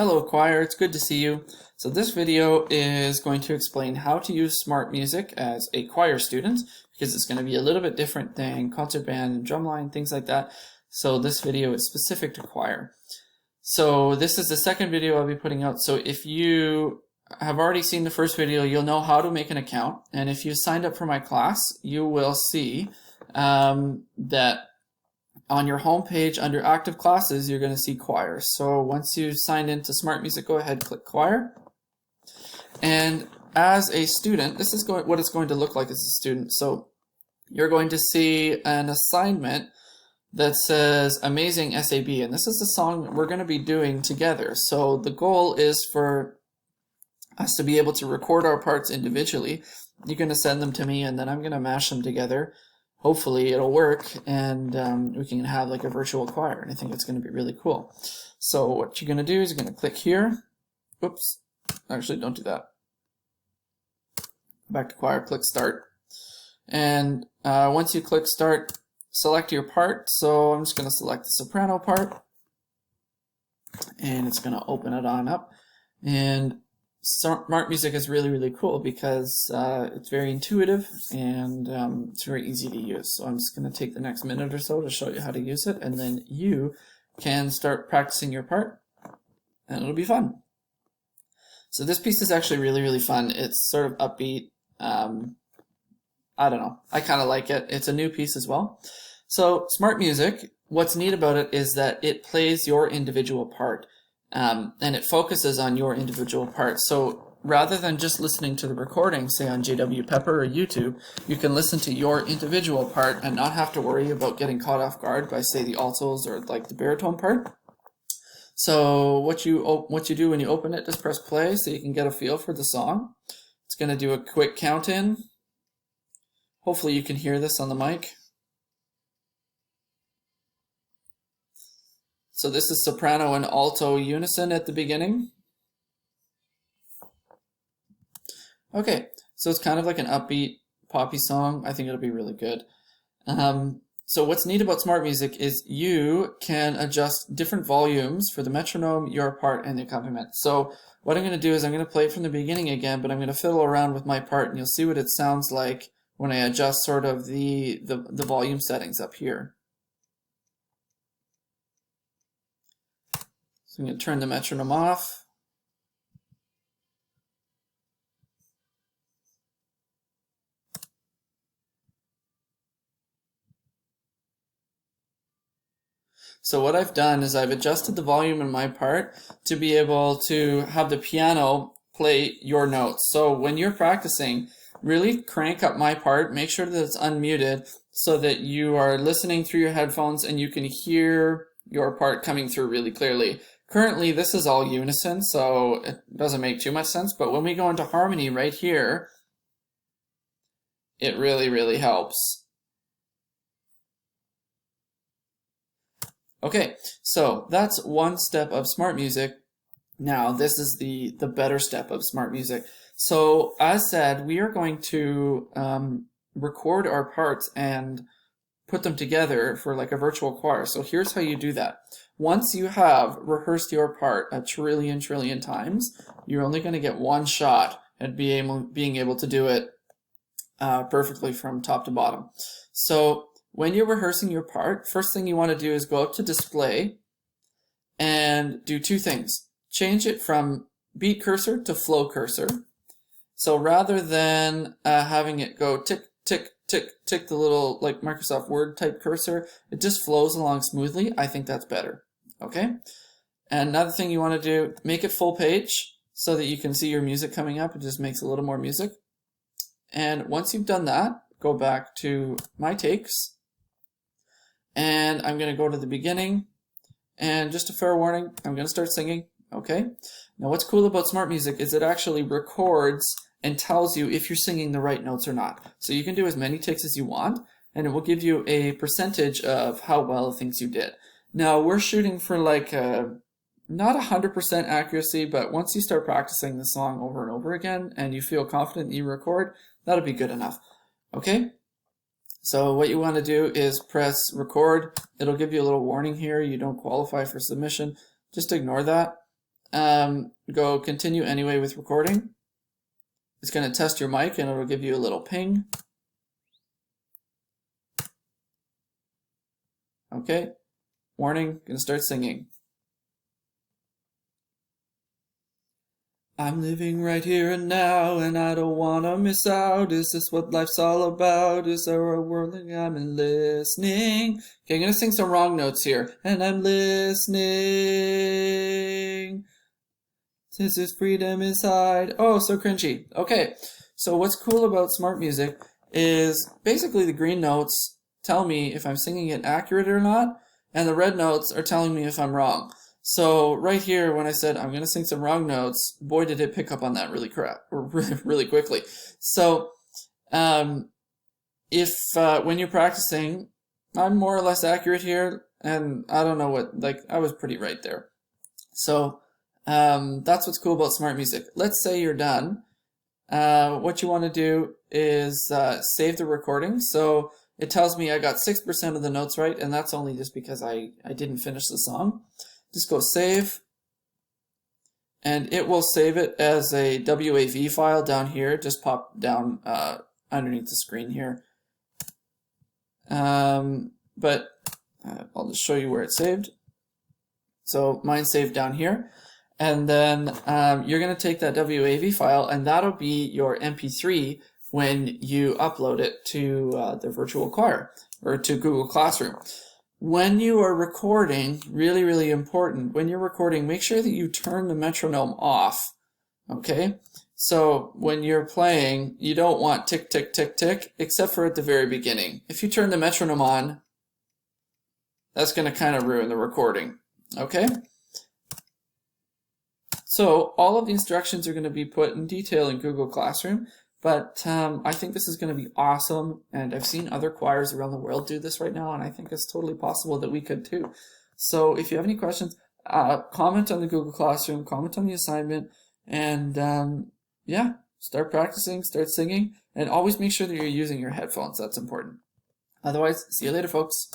Hello choir, it's good to see you. So this video is going to explain how to use Smart Music as a choir student because it's going to be a little bit different than concert band and drumline, things like that. So this video is specific to choir. So this is the second video I'll be putting out. So if you have already seen the first video, you'll know how to make an account. And if you signed up for my class, you will see that on your home page under active classes, you're going to see choir. So once you signed into Smart Music, go ahead, click choir. And as a student, this is what it's going to look like as a student. So you're going to see an assignment that says Amazing SAB. And this is the song we're going to be doing together. So the goal is for us to be able to record our parts individually. You're going to send them to me and then I'm going to mash them together. Hopefully it'll work and we can have like a virtual choir, and I think it's going to be really cool. So what you're going to do is you're going to click here. Oops, actually don't do that. Back to choir, click start. And once you click start, select your part. So I'm just going to select the soprano part and it's going to open it on up. And Smart Music is really, really cool because it's very intuitive and it's very easy to use. So I'm just going to take the next minute or so to show you how to use it, and then you can start practicing your part and it'll be fun. So this piece is actually really, really fun. It's sort of upbeat. I don't know. I kind of like it. It's a new piece as well. So Smart Music, what's neat about it is that it plays your individual part. And it focuses on your individual part. So rather than just listening to the recording, say on JW Pepper or YouTube, you can listen to your individual part and not have to worry about getting caught off guard by, say, the altos or like the baritone part. So what you do when you open it, just press play so you can get a feel for the song. It's going to do a quick count in. Hopefully you can hear this on the mic. So this is soprano and alto unison at the beginning. Okay, so it's kind of like an upbeat poppy song. I think it'll be really good. So what's neat about Smart Music is you can adjust different volumes for the metronome, your part, and the accompaniment. So what I'm going to do is I'm going to play it from the beginning again, but I'm going to fiddle around with my part and you'll see what it sounds like when I adjust sort of the volume settings up here. So I'm going to turn the metronome off. So what I've done is I've adjusted the volume in my part to be able to have the piano play your notes. So when you're practicing, really crank up my part, make sure that it's unmuted so that you are listening through your headphones and you can hear your part coming through really clearly. Currently, this is all unison, so it doesn't make too much sense, but when we go into harmony right here, it really, really helps. Okay, so that's one step of Smart Music. Now, this is the better step of Smart Music. So, as said, we are going to record our parts and put them together for like a virtual choir. So here's how you do that. Once you have rehearsed your part a trillion times, you're only going to get one shot at being able to do it perfectly from top to bottom. So when you're rehearsing your part, first thing you want to do is go up to display and do two things. Change it from beat cursor to flow cursor. So rather than having it go tick, tick, tick, tick, the little like Microsoft Word type cursor, it just flows along smoothly. I think that's better. Okay. And another thing you want to do, make it full page so that you can see your music coming up. It just makes a little more music. And once you've done that, go back to my takes and I'm going to go to the beginning, and just a fair warning, I'm going to start singing. Okay. Now what's cool about Smart Music is it actually records and tells you if you're singing the right notes or not. So you can do as many takes as you want, and it will give you a percentage of how well it thinks you did. Now we're shooting for like not 100% accuracy, but once you start practicing the song over and over again and you feel confident that you record, that'll be good enough. Okay? So what you want to do is press record. It'll give you a little warning here. You don't qualify for submission. Just ignore that. go continue anyway with recording. It's going to test your mic and it'll give you a little ping. Okay, warning, gonna start singing. I'm living right here and now, and I don't wanna miss out. Is this what life's all about? Is there a world that I'm listening? Okay, I'm gonna sing some wrong notes here. And I'm listening. This is freedom inside. Oh, so cringy. Okay, so what's cool about smart music is basically the green notes tell me if I'm singing it accurate or not, and the red notes are telling me if I'm wrong. So right here, when I said I'm going to sing some wrong notes, boy, did it pick up on that really quickly. So if when you're practicing, I'm more or less accurate here, and I don't know what, like, I was pretty right there. So that's what's cool about smart music. Let's say you're done. What you want to do is save the recording. So it tells me I got 6% of the notes right, and that's only just because I didn't finish the song. Just go save, and it will save it as a WAV file down here. Just pop down underneath the screen here. But I'll just show you where it's saved. So mine's saved down here. And then you're going to take that WAV file, and that'll be your MP3 when you upload it to the virtual choir or to Google Classroom. When you are recording, really, really important, when you're recording, make sure that you turn the metronome off, okay? So when you're playing, you don't want tick, tick, tick, tick, except for at the very beginning. If you turn the metronome on, that's going to kind of ruin the recording, okay? So all of the instructions are going to be put in detail in Google Classroom, but I think this is going to be awesome, and I've seen other choirs around the world do this right now, and I think it's totally possible that we could too. So if you have any questions, comment on the Google Classroom, comment on the assignment, and yeah, start practicing, start singing, and always make sure that you're using your headphones. That's important. Otherwise, see you later, folks.